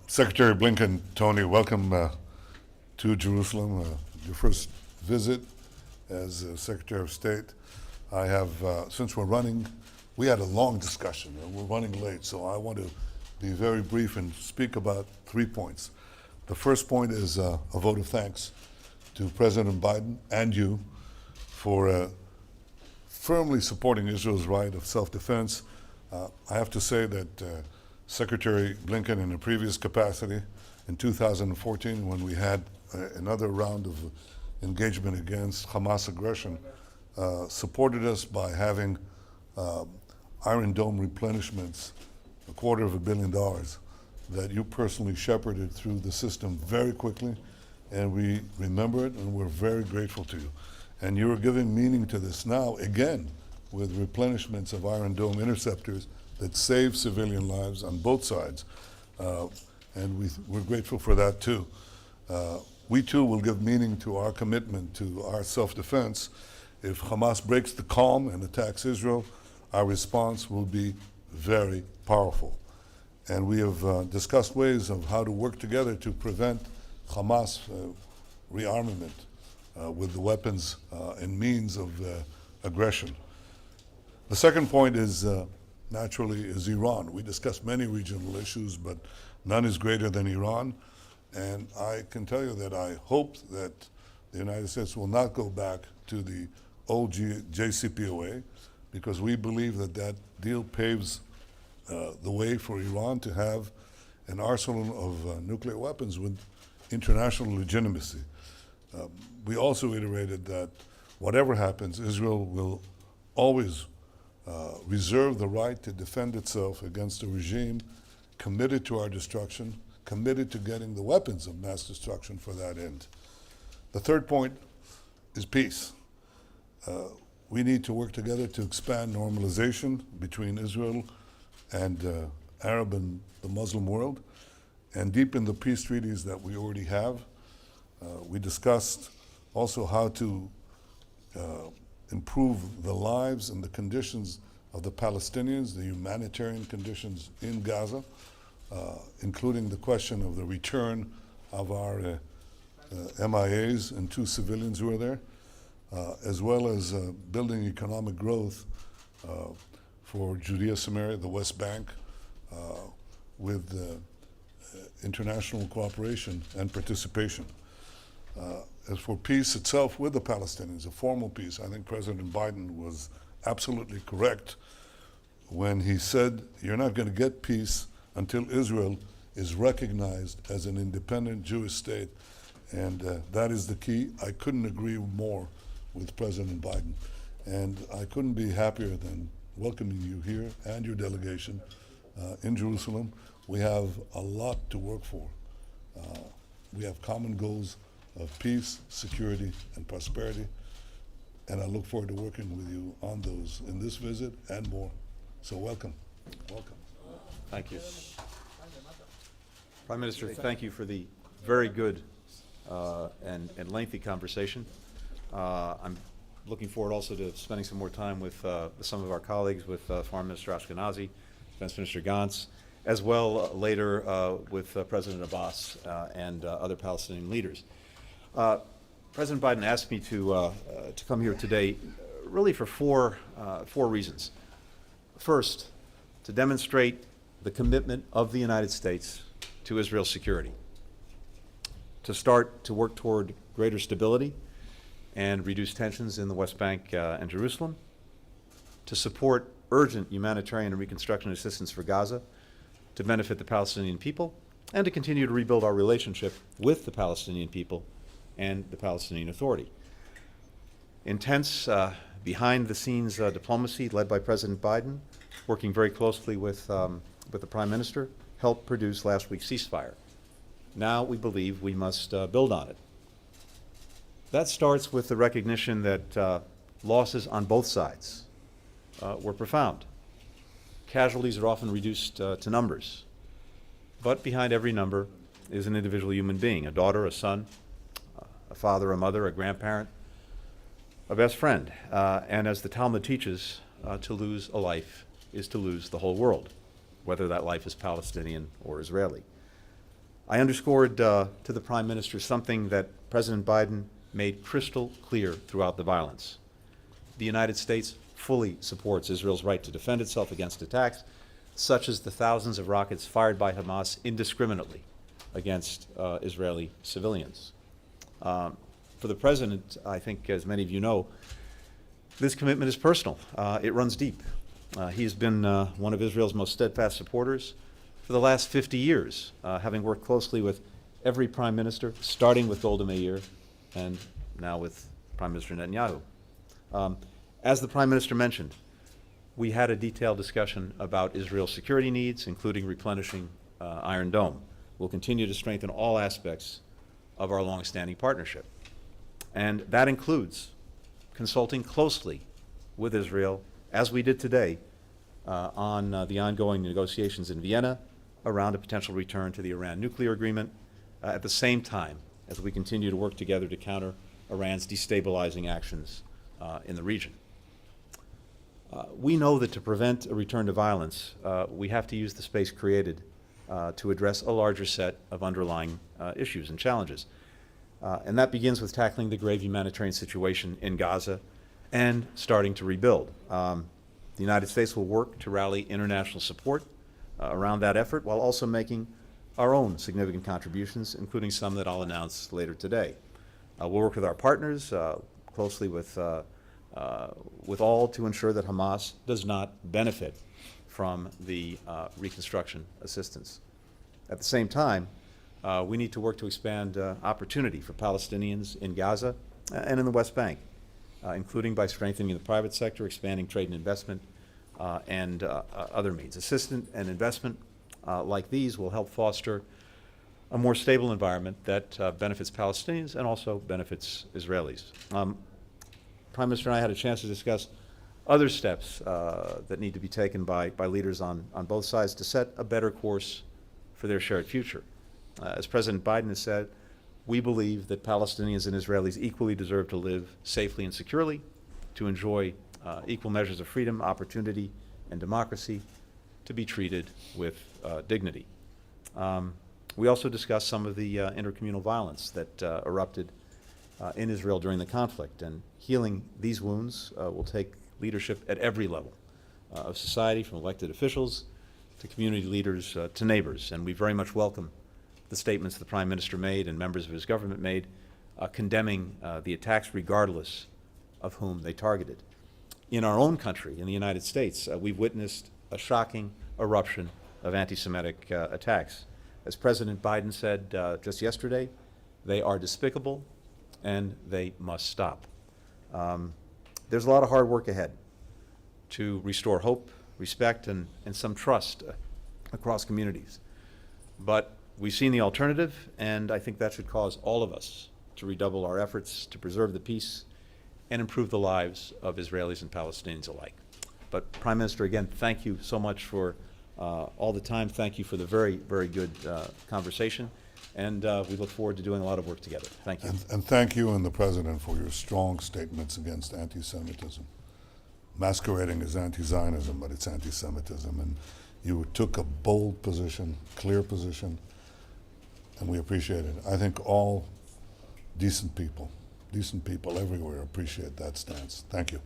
Secretary Blinken, Tony, welcome to Jerusalem, your first visit as Secretary of State. I have, since we had a long discussion and we're running late, so I want to be very brief and speak about 3 points. The first point is a vote of thanks to President Biden and you for firmly supporting Israel's right of self-defense. I have to say that Secretary Blinken, in a previous capacity, in 2014, when we had another round of engagement against Hamas aggression, supported us by having Iron Dome replenishments, $250 million, that you personally shepherded through the system very quickly, and we remember it, and we're very grateful to you. And you are giving meaning to this now, again, with replenishments of Iron Dome interceptors that save civilian lives on both sides. And we're grateful for that too. We too will give meaning to our commitment to our self-defense. If Hamas breaks the calm and attacks Israel, our response will be very powerful. And we have discussed ways of how to work together to prevent Hamas rearmament with the weapons and means of aggression. The second point is, naturally, is Iran. We discussed many regional issues, but none is greater than Iran. And I can tell you that I hope that the United States will not go back to the old JCPOA, because we believe that that deal paves the way for Iran to have an arsenal of nuclear weapons with international legitimacy. We also iterated that whatever happens, Israel will always reserve the right to defend itself against a regime committed to our destruction, committed to getting the weapons of mass destruction for that end. The third point is peace. We need to work together to expand normalization between Israel and Arab and the Muslim world, and deepen the peace treaties that we already have. We discussed also how to improve the lives and the conditions of the Palestinians, the humanitarian conditions in Gaza, including the question of the return of our MIAs and 2 civilians who are there, as well as building economic growth for Judea, Samaria, the West Bank, with international cooperation and participation. As for peace itself with the Palestinians, a formal peace, I think President Biden was absolutely correct when he said, you're not going to get peace until Israel is recognized as an independent Jewish state. And that is the key. I couldn't agree more with President Biden. And I couldn't be happier than welcoming you here and your delegation in Jerusalem. We have a lot to work for. We have common goals of peace, security, and prosperity. And I look forward to working with you on those in this visit and more. So welcome. Welcome. Thank you. Prime Minister, thank you for the very good and lengthy conversation. I'm looking forward also to spending some more time with some of our colleagues, with Foreign Minister Ashkenazi, Defense Minister Gantz, as well later with President Abbas and other Palestinian leaders. President Biden asked me to come here today really for four reasons. First, to demonstrate the commitment of the United States to Israel's security, to start to work toward greater stability and reduce tensions in the West Bank and Jerusalem, to support urgent humanitarian and reconstruction assistance for Gaza, to benefit the Palestinian people, and to continue to rebuild our relationship with the Palestinian people and the Palestinian Authority. Intense, behind-the-scenes diplomacy led by President Biden, working very closely with the Prime Minister, helped produce last week's ceasefire. Now we believe we must build on it. That starts with the recognition that losses on both sides were profound. Casualties are often reduced to numbers, but behind every number is an individual human being, a daughter, a son, a father, a mother, a grandparent, a best friend. And as the Talmud teaches, to lose a life is to lose the whole world, whether that life is Palestinian or Israeli. I underscored to the Prime Minister something that President Biden made crystal clear throughout the violence. The United States fully supports Israel's right to defend itself against attacks, such as the thousands of rockets fired by Hamas indiscriminately against Israeli civilians. For the President, I think, as many of you know, this commitment is personal. It runs deep. He has been one of Israel's most steadfast supporters for the last 50 years, having worked closely with every Prime Minister, starting with Golda Meir and now with Prime Minister Netanyahu. As the Prime Minister mentioned, we had a detailed discussion about Israel's security needs, including replenishing Iron Dome. We'll continue to strengthen all aspects of our longstanding partnership. And that includes consulting closely with Israel, as we did today, on the ongoing negotiations in Vienna around a potential return to the Iran nuclear agreement, at the same time as we continue to work together to counter Iran's destabilizing actions in the region. We know that to prevent a return to violence, we have to use the space created to address a larger set of underlying issues and challenges. And that begins with tackling the grave humanitarian situation in Gaza and starting to rebuild. The United States will work to rally international support around that effort while also making our own significant contributions, including some that I'll announce later today. We'll work with our partners closely with all to ensure that Hamas does not benefit from the reconstruction assistance. At the same time, we need to work to expand opportunity for Palestinians in Gaza and in the West Bank, including by strengthening the private sector, expanding trade and investment, and other means. Assistance and investment like these will help foster a more stable environment that benefits Palestinians and also benefits Israelis. Prime Minister and I had a chance to discuss other steps that need to be taken by leaders on both sides to set a better course for their shared future. As President Biden has said, we believe that Palestinians and Israelis equally deserve to live safely and securely, to enjoy equal measures of freedom, opportunity, and democracy, to be treated with dignity. We also discussed some of the intercommunal violence that erupted in Israel during the conflict, and healing these wounds will take leadership at every level of society, from elected officials to community leaders to neighbors. And we very much welcome the statements the Prime Minister made and members of his government made condemning the attacks regardless of whom they targeted. In our own country, in the United States, we've witnessed a shocking eruption of anti-Semitic attacks. As President Biden said just yesterday, they are despicable and they must stop. There's a lot of hard work ahead to restore hope, respect, and some trust across communities. But we've seen the alternative, and I think that should cause all of us to redouble our efforts to preserve the peace and improve the lives of Israelis and Palestinians alike. But Prime Minister, again, thank you so much for all the time. Thank you for the very, very good conversation. And we look forward to doing a lot of work together. Thank you. And thank you and the President for your strong statements against anti-Semitism. Masquerading as anti-Zionism, but it's anti-Semitism. And you took a bold position, clear position, and we appreciate it. I think all decent people everywhere appreciate that stance. Thank you.